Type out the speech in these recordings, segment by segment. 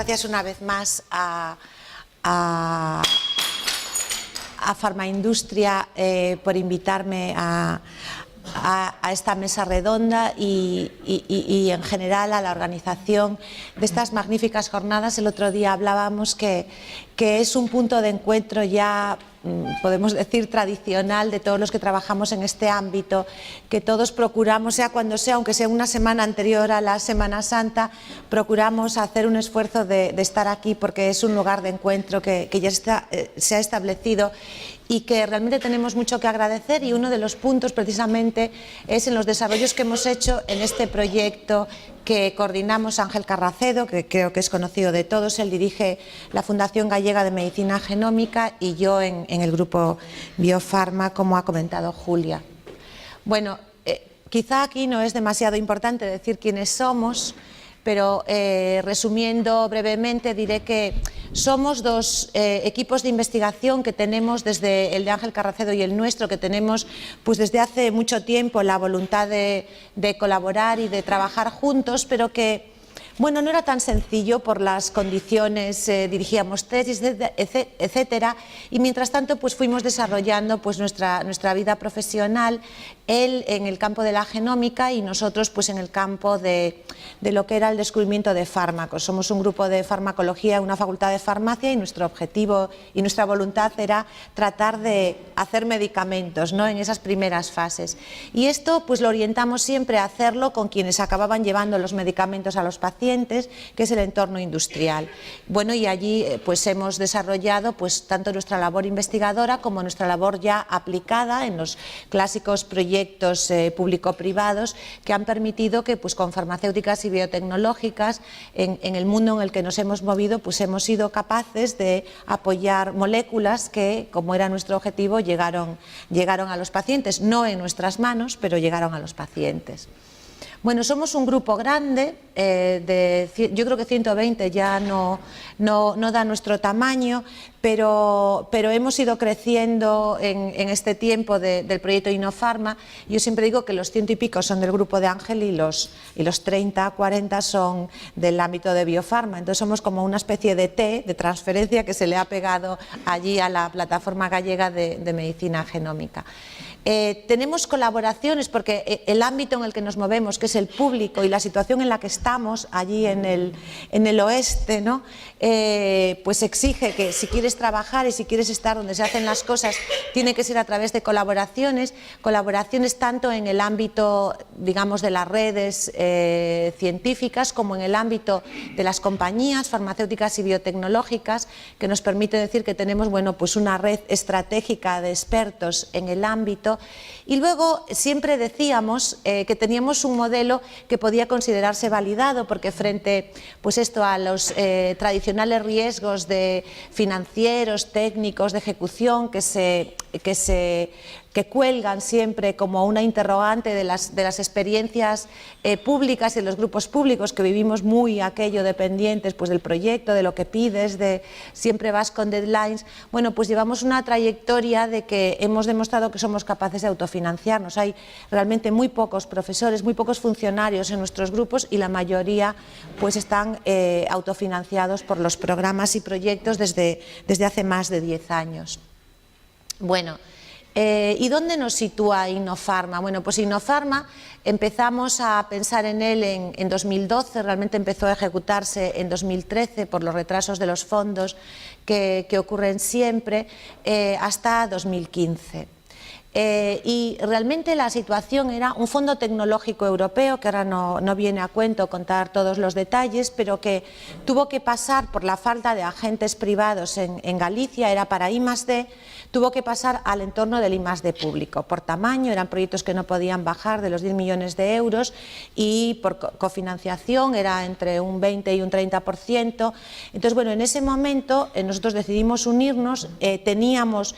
gracias una vez más a Farmaindustria por invitarme a esta mesa redonda y en general a la organización de estas magníficas jornadas. El otro día hablábamos que es un punto de encuentro ya, podemos decir, tradicional de todos los que trabajamos en este ámbito, que todos procuramos, sea cuando sea, aunque sea una semana anterior a la Semana Santa, procuramos hacer un esfuerzo de estar aquí porque es un lugar de encuentro que ya se ha establecido y que realmente tenemos mucho que agradecer, y uno de los puntos precisamente es en los desarrollos que hemos hecho en este proyecto que coordinamos Ángel Carracedo, que creo que es conocido de todos. Él dirige la Fundación Gallega de Medicina Genómica y yo en el grupo Biofarma, como ha comentado Julia. Bueno, quizá aquí no es demasiado importante decir quiénes somos, pero resumiendo brevemente diré que somos dos equipos de investigación que tenemos, desde el de Ángel Carracedo y el nuestro, que tenemos pues desde hace mucho tiempo la voluntad de colaborar y de trabajar juntos, pero que bueno, no era tan sencillo por las condiciones, dirigíamos tesis, etcétera, y mientras tanto pues fuimos desarrollando pues nuestra vida profesional, él en el campo de la genómica y nosotros pues en el campo de lo que era el descubrimiento de fármacos. Somos un grupo de farmacología, una facultad de farmacia, y nuestro objetivo y nuestra voluntad era tratar de hacer medicamentos, ¿no?, en esas primeras fases. Y esto pues lo orientamos siempre a hacerlo con quienes acababan llevando los medicamentos a los pacientes, que es el entorno industrial. Bueno, y allí pues hemos desarrollado pues tanto nuestra labor investigadora como nuestra labor ya aplicada en los clásicos proyectos público-privados que han permitido que pues con farmacéuticas y biotecnológicas en el mundo en el que nos hemos movido pues hemos sido capaces de apoyar moléculas que, como era nuestro objetivo, llegaron a los pacientes, no en nuestras manos, pero llegaron a los pacientes. Bueno, somos un grupo grande, yo creo que 120 ya no da nuestro tamaño, pero hemos ido creciendo en este tiempo del proyecto Innofarma. Yo siempre digo que los 100 y pico son del grupo de Ángel y los 30, 40 son del ámbito de Biofarma. Entonces somos como una especie de T, de transferencia, que se le ha pegado allí a la plataforma gallega de medicina genómica. Tenemos colaboraciones porque el ámbito en el que nos movemos, que es el público, y la situación en la que estamos allí en el oeste, ¿no?, pues exige que si quieres trabajar y si quieres estar donde se hacen las cosas, tiene que ser a través de colaboraciones tanto en el ámbito, digamos, de las redes científicas, como en el ámbito de las compañías farmacéuticas y biotecnológicas, que nos permite decir que tenemos, bueno, pues una red estratégica de expertos en el ámbito. Y luego siempre decíamos que teníamos un modelo que podía considerarse validado, porque frente pues a los tradicionales riesgos financieros, técnicos, de ejecución que cuelgan siempre como una interrogante de las experiencias públicas y de los grupos públicos, que vivimos muy aquello dependientes pues del proyecto, de lo que pides, siempre vas con deadlines. Bueno, pues llevamos una trayectoria de que hemos demostrado que somos capaces de autofinanciarnos. Hay realmente muy pocos profesores, muy pocos funcionarios en nuestros grupos, y la mayoría pues están autofinanciados por los programas y proyectos desde hace más de 10 años. Bueno, ¿y dónde nos sitúa Innofarma? Bueno, pues Innofarma empezamos a pensar en él en 2012, realmente empezó a ejecutarse en 2013 por los retrasos de los fondos que ocurren siempre, hasta 2015. Y realmente la situación era un fondo tecnológico europeo, que ahora no viene a cuento contar todos los detalles, pero que tuvo que pasar por la falta de agentes privados en Galicia, era para I+D, tuvo que pasar al entorno del I+D público. Por tamaño eran proyectos que no podían bajar de los 10 millones de euros, y por cofinanciación era entre un 20 y un 30%. Entonces, bueno, en ese momento nosotros decidimos unirnos, teníamos,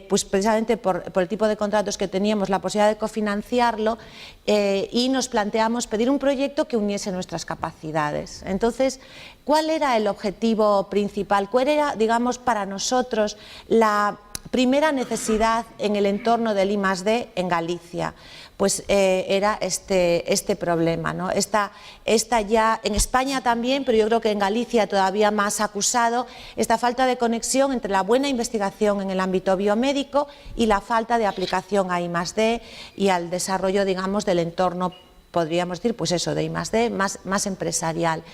pues precisamente por el tipo de contratos que teníamos, la posibilidad de cofinanciarlo, y nos planteamos pedir un proyecto que uniese nuestras capacidades. Entonces, ¿cuál era el objetivo principal? ¿Cuál era, digamos, para nosotros la primera necesidad en el entorno del I+D en Galicia, pues era este problema, ¿no? Esta ya, en España también, pero yo creo que en Galicia todavía más acusado, esta falta de conexión entre la buena investigación en el ámbito biomédico y la falta de aplicación a I+D y al desarrollo, digamos, del entorno, podríamos decir, pues eso, de I+D, más empresarial.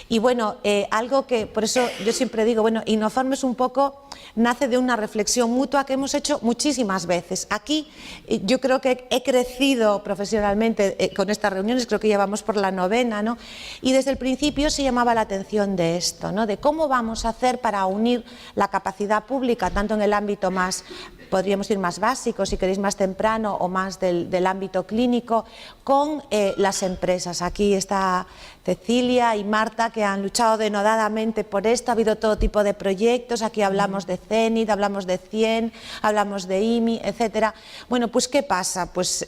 Y bueno, algo que, por eso yo siempre digo, bueno, Innofarm un poco nace de una reflexión mutua que hemos hecho muchísimas veces. Aquí yo creo que he crecido profesionalmente con estas reuniones, creo que ya vamos por la 9ª, ¿no? Y desde el principio se llamaba la atención de esto, ¿no? De cómo vamos a hacer para unir la capacidad pública, tanto en el ámbito más, podríamos decir, más básico, si queréis más temprano, o más del ámbito clínico, con las empresas. Aquí está Cecilia y Marta, que han luchado denodadamente por esto. Ha habido todo tipo de proyectos. Aquí hablamos de CENIT, hablamos de CIEN, hablamos de IMI, etcétera. Bueno, pues ¿qué pasa? Pues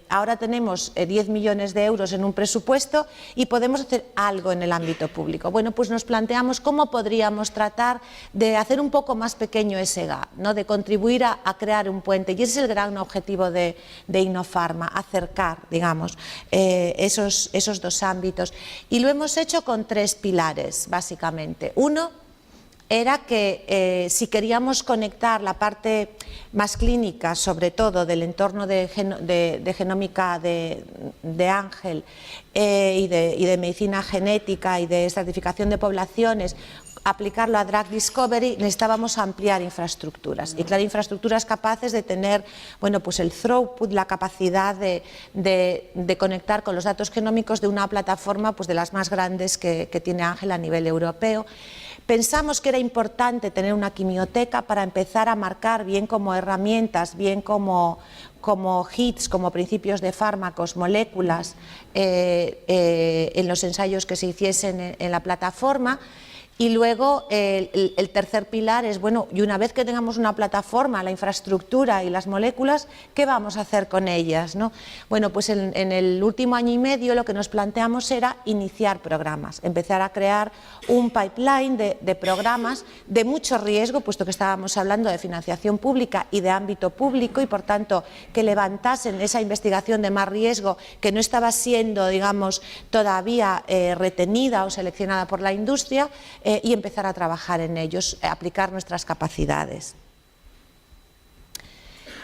ahora tenemos 10 millones de euros en un presupuesto y podemos hacer algo en el ámbito público. Bueno, pues nos planteamos cómo podríamos tratar de hacer un poco más pequeño ese gap, ¿no? De contribuir a crear un puente. Y ese es el gran objetivo de Innofarm, acercar, digamos, esos dos ámbitos. Y lo hemos hecho con 3 pilares, básicamente. Uno era que si queríamos conectar la parte más clínica, sobre todo del entorno de genómica de Ángel y de medicina genética y de estratificación de poblaciones, aplicarlo a Drug Discovery, necesitábamos ampliar infraestructuras y, claro, infraestructuras capaces de tener, bueno, pues el throughput, la capacidad de conectar con los datos genómicos de una plataforma, pues de las más grandes que tiene Ángel a nivel europeo. Pensamos que era importante tener una quimioteca para empezar a marcar, bien como herramientas, bien como hits, como principios de fármacos, moléculas, en los ensayos que se hiciesen en la plataforma. Y luego el tercer pilar es, bueno, y una vez que tengamos una plataforma, la infraestructura y las moléculas, ¿qué vamos a hacer con ellas, ¿no? Bueno, pues en el último año y medio lo que nos planteamos era iniciar programas, empezar a crear un pipeline de programas de mucho riesgo, puesto que estábamos hablando de financiación pública y de ámbito público, y por tanto que levantasen esa investigación de más riesgo que no estaba siendo, digamos, todavía retenida o seleccionada por la industria, y empezar a trabajar en ellos, aplicar nuestras capacidades.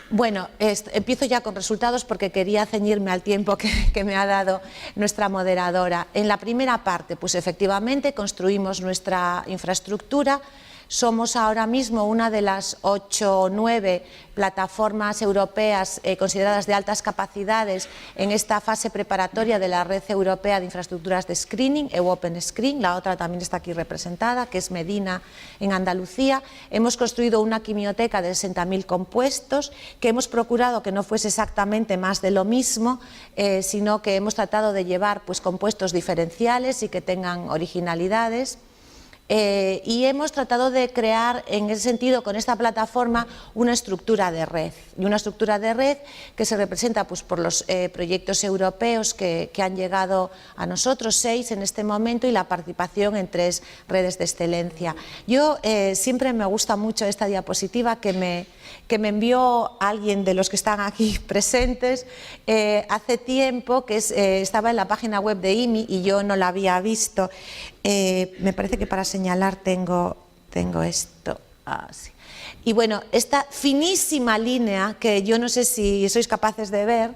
Bueno, empiezo ya con resultados porque quería ceñirme al tiempo que me ha dado nuestra moderadora. En la primera parte, pues efectivamente construimos nuestra infraestructura. Somos ahora mismo una de las 8 o 9 plataformas europeas consideradas de altas capacidades en esta fase preparatoria de la Red Europea de Infraestructuras de Screening, EUOpen Screen. La otra también está aquí representada, que es Medina, en Andalucía. Hemos construido una quimioteca de 60.000 compuestos, que hemos procurado que no fuese exactamente más de lo mismo, sino que hemos tratado de llevar, pues, compuestos diferenciales y que tengan originalidades. Y hemos tratado de crear, en ese sentido, con esta plataforma, una estructura de red. Y una estructura de red que se representa, pues, por los proyectos europeos que han llegado a nosotros, 6 en este momento, y la participación en 3 redes de excelencia. Yo siempre me gusta mucho esta diapositiva que me envió alguien de los que están aquí presentes hace tiempo, que estaba en la página web de IMI y yo no la había visto. Me parece que para señalar tengo esto. Sí. Y bueno, esta finísima línea, que yo no sé si sois capaces de ver,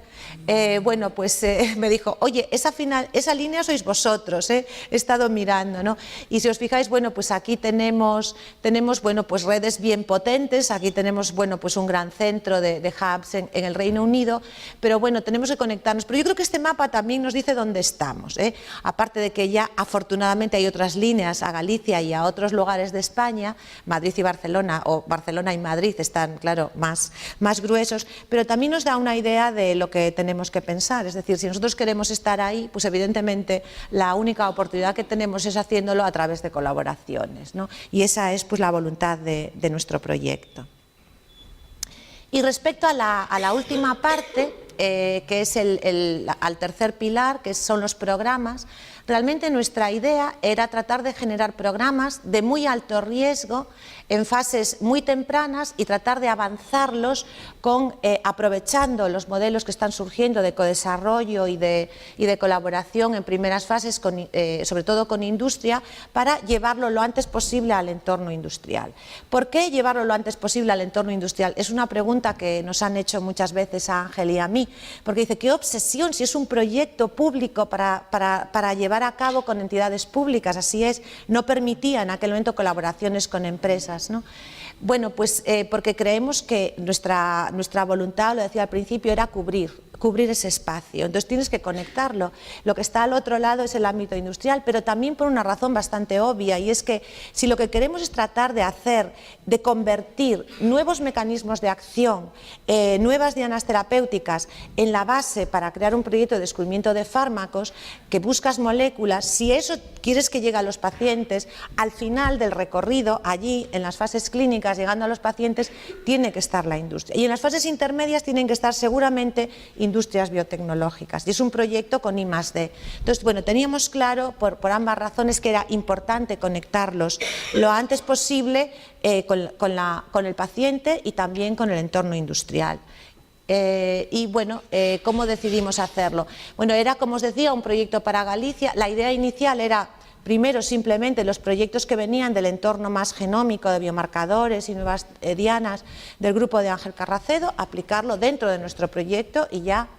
bueno, pues me dijo, oye, esa línea sois vosotros, he estado mirando, ¿no? Y si os fijáis, bueno, pues aquí tenemos bueno, pues redes bien potentes, aquí tenemos, bueno, pues un gran centro de hubs en el Reino Unido, pero bueno, tenemos que conectarnos. Pero yo creo que este mapa también nos dice dónde estamos, aparte de que ya afortunadamente hay otras líneas a Galicia y a otros lugares de España, Madrid y Barcelona, o Barcelona y Madrid están, claro, más gruesos, pero también nos da una idea de lo que tenemos que pensar. Es decir, si nosotros queremos estar ahí, pues evidentemente la única oportunidad que tenemos es haciéndolo a través de colaboraciones, ¿no? Y esa es, pues, la voluntad de nuestro proyecto. Y respecto a la última parte, que es al tercer pilar, que son los programas, realmente nuestra idea era tratar de generar programas de muy alto riesgo en fases muy tempranas y tratar de avanzarlos aprovechando los modelos que están surgiendo de codesarrollo y de colaboración en primeras fases, sobre todo con industria, para llevarlo lo antes posible al entorno industrial. ¿Por qué llevarlo lo antes posible al entorno industrial? Es una pregunta que nos han hecho muchas veces a Ángel y a mí, porque dice, qué obsesión si es un proyecto público para llevar a cabo con entidades públicas, así es, no permitía en aquel momento colaboraciones con empresas, ¿no? Bueno, pues porque creemos que nuestra voluntad, lo decía al principio, era cubrir ese espacio, entonces tienes que conectarlo. Lo que está al otro lado es el ámbito industrial, pero también por una razón bastante obvia, y es que si lo que queremos es tratar de convertir nuevos mecanismos de acción, nuevas dianas terapéuticas en la base para crear un proyecto de descubrimiento de fármacos, que buscas moléculas, si eso quieres que llegue a los pacientes, al final del recorrido, allí en las fases clínicas, llegando a los pacientes, tiene que estar la industria. Y en las fases intermedias tienen que estar seguramente industrias biotecnológicas, y es un proyecto con I+D. Entonces, bueno, teníamos claro por ambas razones que era importante conectarlos lo antes posible con el paciente y también con el entorno industrial. Y bueno, ¿cómo decidimos hacerlo? Bueno, era, como os decía, un proyecto para Galicia. La idea inicial era, primero, simplemente los proyectos que venían del entorno más genómico de biomarcadores y nuevas dianas del grupo de Ángel Carracedo, aplicarlo dentro de nuestro proyecto y ya.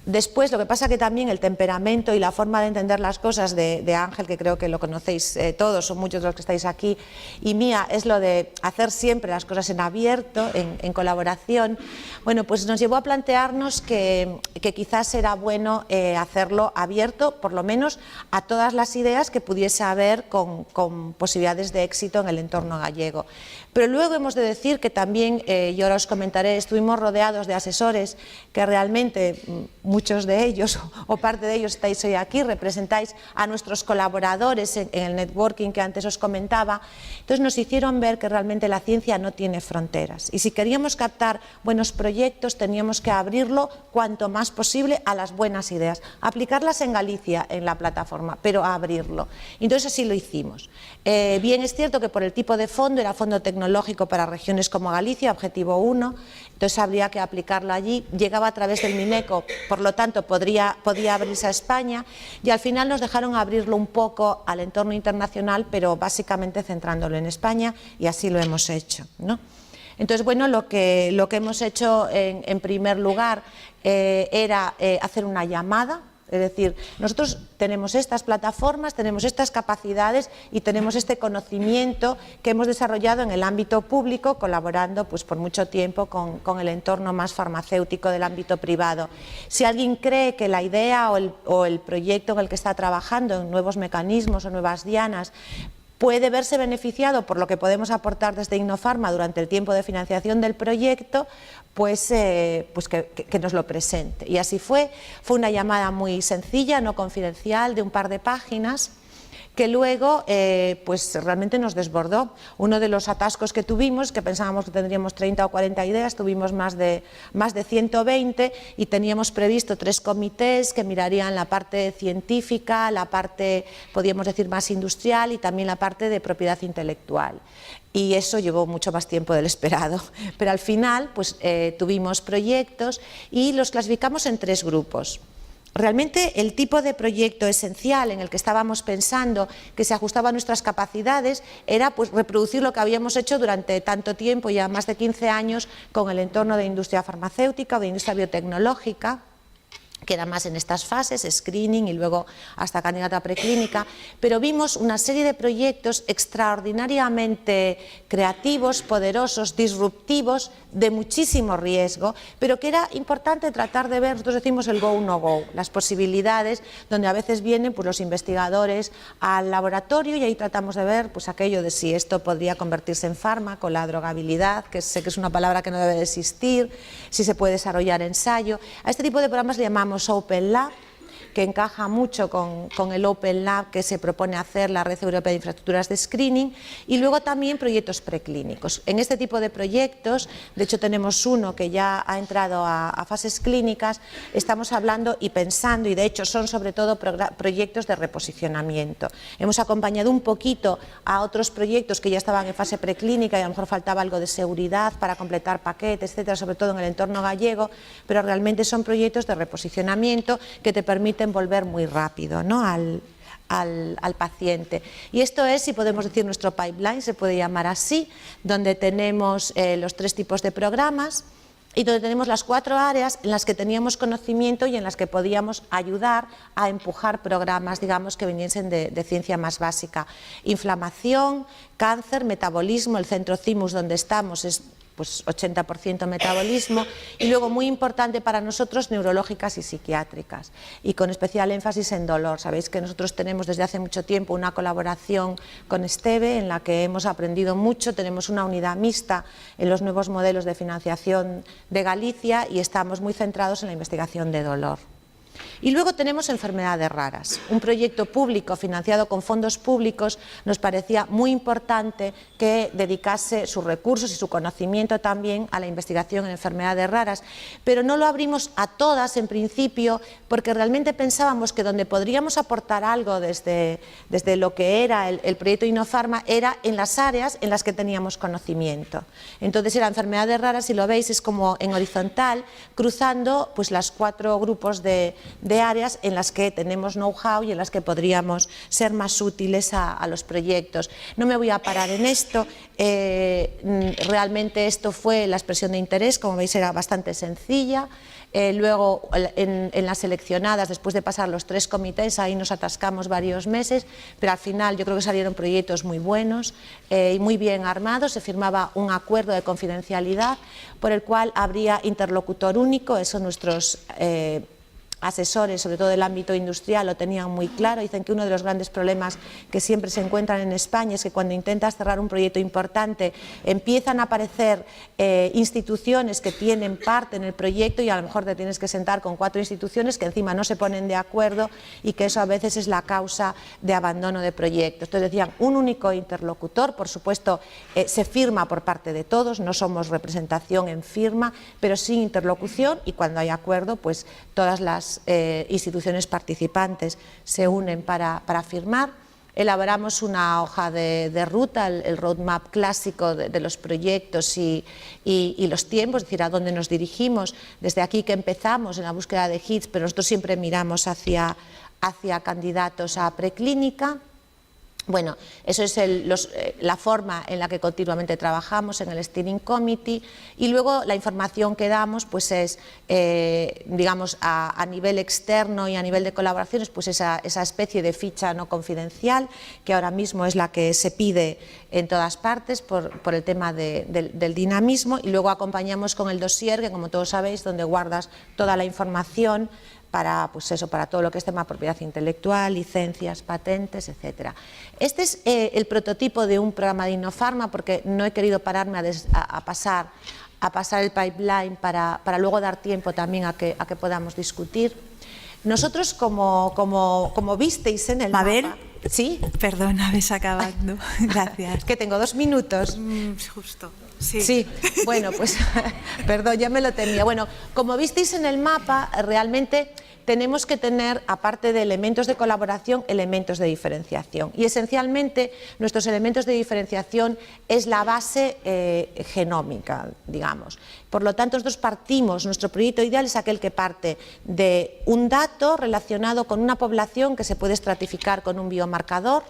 Después, lo que pasa que también el temperamento y la forma de entender las cosas de Ángel, que creo que lo conocéis todos o muchos de los que estáis aquí, y mía, es lo de hacer siempre las cosas en abierto, en colaboración. Bueno, pues nos llevó a plantearnos que quizás era bueno hacerlo abierto, por lo menos a todas las ideas que pudiese haber con posibilidades de éxito en el entorno gallego. Pero luego hemos de decir que también, yo ahora os comentaré, estuvimos rodeados de asesores que realmente, muchos de ellos o parte de ellos estáis hoy aquí, representáis a nuestros colaboradores en el networking que antes os comentaba. Entonces nos hicieron ver que realmente la ciencia no tiene fronteras, y si queríamos captar buenos proyectos teníamos que abrirlo cuanto más posible a las buenas ideas, aplicarlas en Galicia en la plataforma, pero a abrirlo. Entonces así lo hicimos. Bien es cierto que por el tipo de fondo era fondo tecnológico para regiones como Galicia, objetivo 1, entonces habría que aplicarlo allí, llegaba a través del Mineco, por lo tanto podía abrirse a España, y al final nos dejaron abrirlo un poco al entorno internacional, pero básicamente centrándolo en España, y así lo hemos hecho, ¿no? Entonces, bueno, lo que hemos hecho en primer lugar era hacer una llamada. Es decir, nosotros tenemos estas plataformas, tenemos estas capacidades y tenemos este conocimiento que hemos desarrollado en el ámbito público, colaborando pues, por mucho tiempo con el entorno más farmacéutico del ámbito privado. Si alguien cree que la idea o el proyecto en el que está trabajando, en nuevos mecanismos o nuevas dianas, puede verse beneficiado por lo que podemos aportar desde Innofarma durante el tiempo de financiación del proyecto, pues que nos lo presente. Y así fue una llamada muy sencilla, no confidencial, de un par de páginas, que luego pues realmente nos desbordó. Uno de los atascos que tuvimos, que pensábamos que tendríamos 30 o 40 ideas, tuvimos más de 120 y teníamos previsto 3 comités que mirarían la parte científica, la parte, podríamos decir, más industrial y también la parte de propiedad intelectual. Y eso llevó mucho más tiempo del esperado. Pero al final pues, tuvimos proyectos y los clasificamos en 3 grupos. Realmente el tipo de proyecto esencial en el que estábamos pensando, que se ajustaba a nuestras capacidades, era pues, reproducir lo que habíamos hecho durante tanto tiempo, ya más de 15 años, con el entorno de industria farmacéutica o de industria biotecnológica, que era más en estas fases, screening y luego hasta candidata preclínica, pero vimos una serie de proyectos extraordinariamente creativos, poderosos, disruptivos, de muchísimo riesgo, pero que era importante tratar de ver, nosotros decimos el go o no go, las posibilidades, donde a veces vienen pues, los investigadores al laboratorio y ahí tratamos de ver pues, aquello de si esto podría convertirse en fármaco, la drogabilidad, que sé que es una palabra que no debe de existir, si se puede desarrollar ensayo. A este tipo de programas le llamamos Open Lab, que encaja mucho con el Open Lab que se propone hacer la Red Europea de Infraestructuras de Screening, y luego también proyectos preclínicos. En este tipo de proyectos, de hecho tenemos uno que ya ha entrado a fases clínicas, estamos hablando y pensando, y de hecho son sobre todo proyectos de reposicionamiento. Hemos acompañado un poquito a otros proyectos que ya estaban en fase preclínica y a lo mejor faltaba algo de seguridad para completar paquetes, etcétera, sobre todo en el entorno gallego, pero realmente son proyectos de reposicionamiento que te permiten volver muy rápido, ¿no?, al paciente. Y esto es, si podemos decir, nuestro pipeline, se puede llamar así, donde tenemos los 3 tipos de programas y donde tenemos las 4 áreas en las que teníamos conocimiento y en las que podíamos ayudar a empujar programas, digamos, que viniesen de ciencia más básica. Inflamación, cáncer, metabolismo, el centro CIMUS donde estamos es pues 80% metabolismo, y luego muy importante para nosotros neurológicas y psiquiátricas, y con especial énfasis en dolor. Sabéis que nosotros tenemos desde hace mucho tiempo una colaboración con Esteve en la que hemos aprendido mucho, tenemos una unidad mixta en los nuevos modelos de financiación de Galicia y estamos muy centrados en la investigación de dolor. Y luego tenemos enfermedades raras. Un proyecto público financiado con fondos públicos nos parecía muy importante que dedicase sus recursos y su conocimiento también a la investigación en enfermedades raras, pero no lo abrimos a todas en principio porque realmente pensábamos que donde podríamos aportar algo desde lo que era el proyecto Innofarma era en las áreas en las que teníamos conocimiento. Entonces era enfermedades raras, si lo veis es como en horizontal, cruzando pues las 4 grupos de áreas en las que tenemos know-how y en las que podríamos ser más útiles a los proyectos. No me voy a parar en esto, realmente esto fue la expresión de interés, como veis era bastante sencilla. Luego en las seleccionadas, después de pasar los 3 comités, ahí nos atascamos varios meses, pero al final yo creo que salieron proyectos muy buenos y muy bien armados. Se firmaba un acuerdo de confidencialidad por el cual habría interlocutor único, eso nuestros asesores, sobre todo del ámbito industrial, lo tenían muy claro. Dicen que uno de los grandes problemas que siempre se encuentran en España es que cuando intentas cerrar un proyecto importante empiezan a aparecer instituciones que tienen parte en el proyecto y a lo mejor te tienes que sentar con 4 instituciones que encima no se ponen de acuerdo y que eso a veces es la causa de abandono de proyectos. Entonces decían, un único interlocutor, por supuesto se firma por parte de todos, no somos representación en firma, pero sí interlocución, y cuando hay acuerdo pues todas las instituciones participantes se unen para firmar. Elaboramos una hoja de ruta, el roadmap clásico de los proyectos y los tiempos, es decir, a dónde nos dirigimos. Desde aquí que empezamos en la búsqueda de hits, pero nosotros siempre miramos hacia candidatos a preclínica. Bueno, eso es la forma en la que continuamente trabajamos en el Steering Committee, y luego la información que damos pues es, digamos, a nivel externo y a nivel de colaboraciones, pues esa especie de ficha no confidencial que ahora mismo es la que se pide en todas partes por el tema del dinamismo, y luego acompañamos con el dossier, que como todos sabéis, donde guardas toda la información para, pues eso, para todo lo que es tema de propiedad intelectual, licencias, patentes, etcétera. Este es el prototipo de un programa de Innofarma, porque no he querido pararme a pasar el pipeline para luego dar tiempo también a que podamos discutir. Nosotros, como visteis en el Mabel, mapa... ¿Sí? Perdona, ves acabando. Gracias. Que tengo 2 minutos. Justo. Sí. Sí, bueno, pues perdón, ya me lo temía. Bueno, como visteis en el mapa, realmente tenemos que tener, aparte de elementos de colaboración, elementos de diferenciación. Y esencialmente nuestros elementos de diferenciación es la base genómica, digamos. Por lo tanto, nosotros partimos, nuestro proyecto ideal es aquel que parte de un dato relacionado con una población que se puede estratificar con un biomarcador,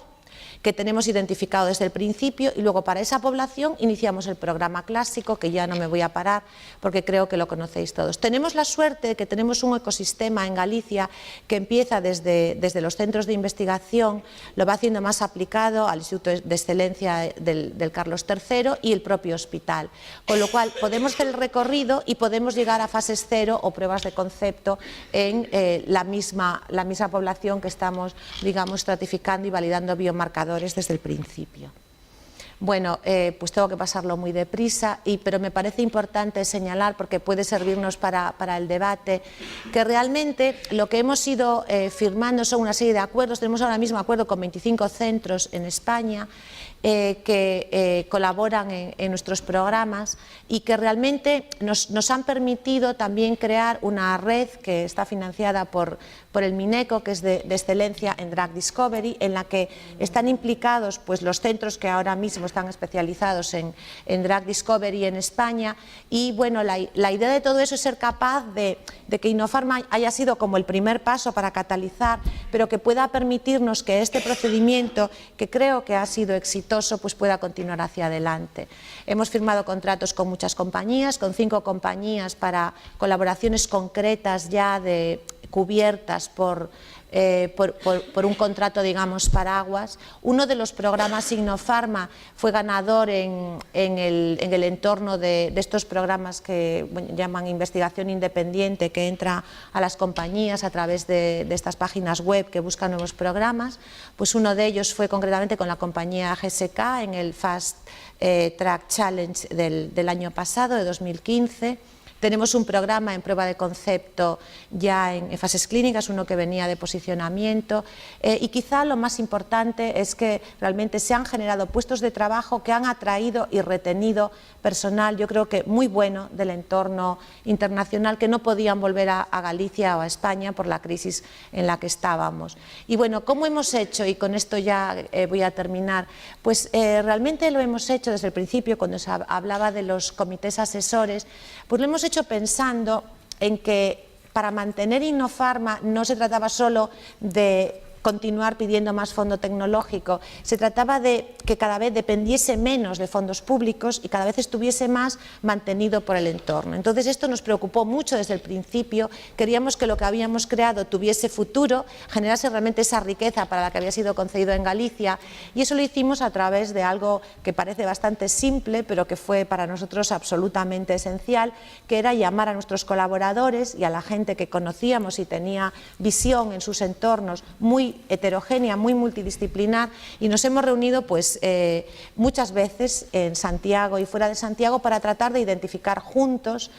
que tenemos identificado desde el principio, y luego para esa población iniciamos el programa clásico, que ya no me voy a parar porque creo que lo conocéis todos. Tenemos la suerte de que tenemos un ecosistema en Galicia que empieza desde los centros de investigación, lo va haciendo más aplicado al Instituto de Excelencia del Carlos III y el propio hospital, con lo cual podemos hacer el recorrido y podemos llegar a fases 0 o pruebas de concepto en la misma población que estamos, digamos, estratificando y validando biomarcadores desde el principio. Bueno, pues tengo que pasarlo muy deprisa, pero me parece importante señalar, porque puede servirnos para el debate, que realmente lo que hemos ido firmando son una serie de acuerdos. Tenemos ahora mismo acuerdo con 25 centros en España que colaboran en nuestros programas y que realmente nos han permitido también crear una red que está financiada por el Mineco, que es de excelencia en Drug Discovery, en la que están implicados pues, los centros que ahora mismo están especializados en Drug Discovery en España. Y bueno, la idea de todo eso es ser capaz de que Innofarma haya sido como el primer paso para catalizar, pero que pueda permitirnos que este procedimiento, que creo que ha sido exitoso, pues pueda continuar hacia adelante. Hemos firmado contratos con muchas compañías, con 5 compañías para colaboraciones concretas ya cubiertas por un contrato, digamos, paraguas. Uno de los programas Innofarma fue ganador en el entorno de estos programas que llaman investigación independiente, que entra a las compañías a través de estas páginas web que buscan nuevos programas. Pues uno de ellos fue concretamente con la compañía GSK en el Fast Track Challenge del año pasado, de 2015. Tenemos un programa en prueba de concepto ya en fases clínicas, uno que venía de posicionamiento, y quizá lo más importante es que realmente se han generado puestos de trabajo que han atraído y retenido personal, yo creo que muy bueno, del entorno internacional, que no podían volver a Galicia o a España por la crisis en la que estábamos. Y bueno, ¿cómo hemos hecho? Y con esto ya voy a terminar. Pues realmente lo hemos hecho desde el principio, cuando se hablaba de los comités asesores, pues lo hemos hecho pensando en que para mantener Innofarma no se trataba solo de continuar pidiendo más fondo tecnológico, se trataba de que cada vez dependiese menos de fondos públicos y cada vez estuviese más mantenido por el entorno. Entonces esto nos preocupó mucho desde el principio, queríamos que lo que habíamos creado tuviese futuro, generase realmente esa riqueza para la que había sido concedido en Galicia, y eso lo hicimos a través de algo que parece bastante simple, pero que fue para nosotros absolutamente esencial, que era llamar a nuestros colaboradores y a la gente que conocíamos y tenía visión en sus entornos muy heterogénea, muy multidisciplinar, y nos hemos reunido pues muchas veces en Santiago y fuera de Santiago para tratar de identificar juntos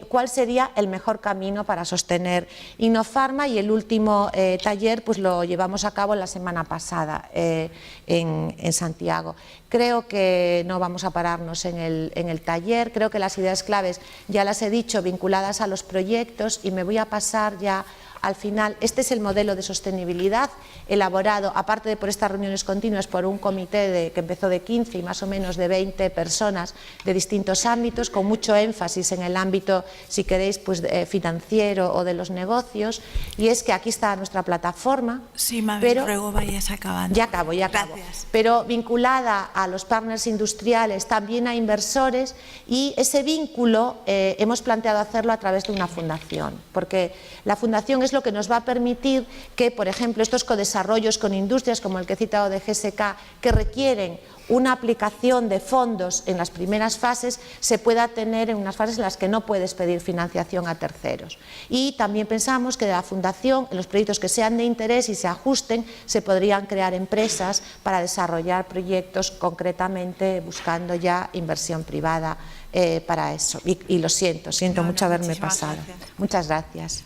cuál sería el mejor camino para sostener Innofarma, y el último taller pues lo llevamos a cabo la semana pasada en Santiago. Creo que no vamos a pararnos en el taller, creo que las ideas claves ya las he dicho, vinculadas a los proyectos, y me voy a pasar ya al final. Este es el modelo de sostenibilidad elaborado, aparte de por estas reuniones continuas, por un comité que empezó de 15 y más o menos de 20 personas de distintos ámbitos, con mucho énfasis en el ámbito, si queréis, pues financiero o de los negocios. Y es que aquí está nuestra plataforma. Sí, Mabel, ruego vayas acabando. Ya acabo. Gracias. Pero vinculada a los partners industriales, también a inversores, y ese vínculo hemos planteado hacerlo a través de una fundación, porque la fundación es lo que nos va a permitir que, por ejemplo, estos codesarrollos con industrias como el que he citado de GSK, que requieren una aplicación de fondos en las primeras fases, se pueda tener en unas fases en las que no puedes pedir financiación a terceros. Y también pensamos que de la fundación, en los proyectos que sean de interés y se ajusten, se podrían crear empresas para desarrollar proyectos concretamente buscando ya inversión privada para eso. Y lo siento mucho haberme pasado. Gracias. Muchas gracias.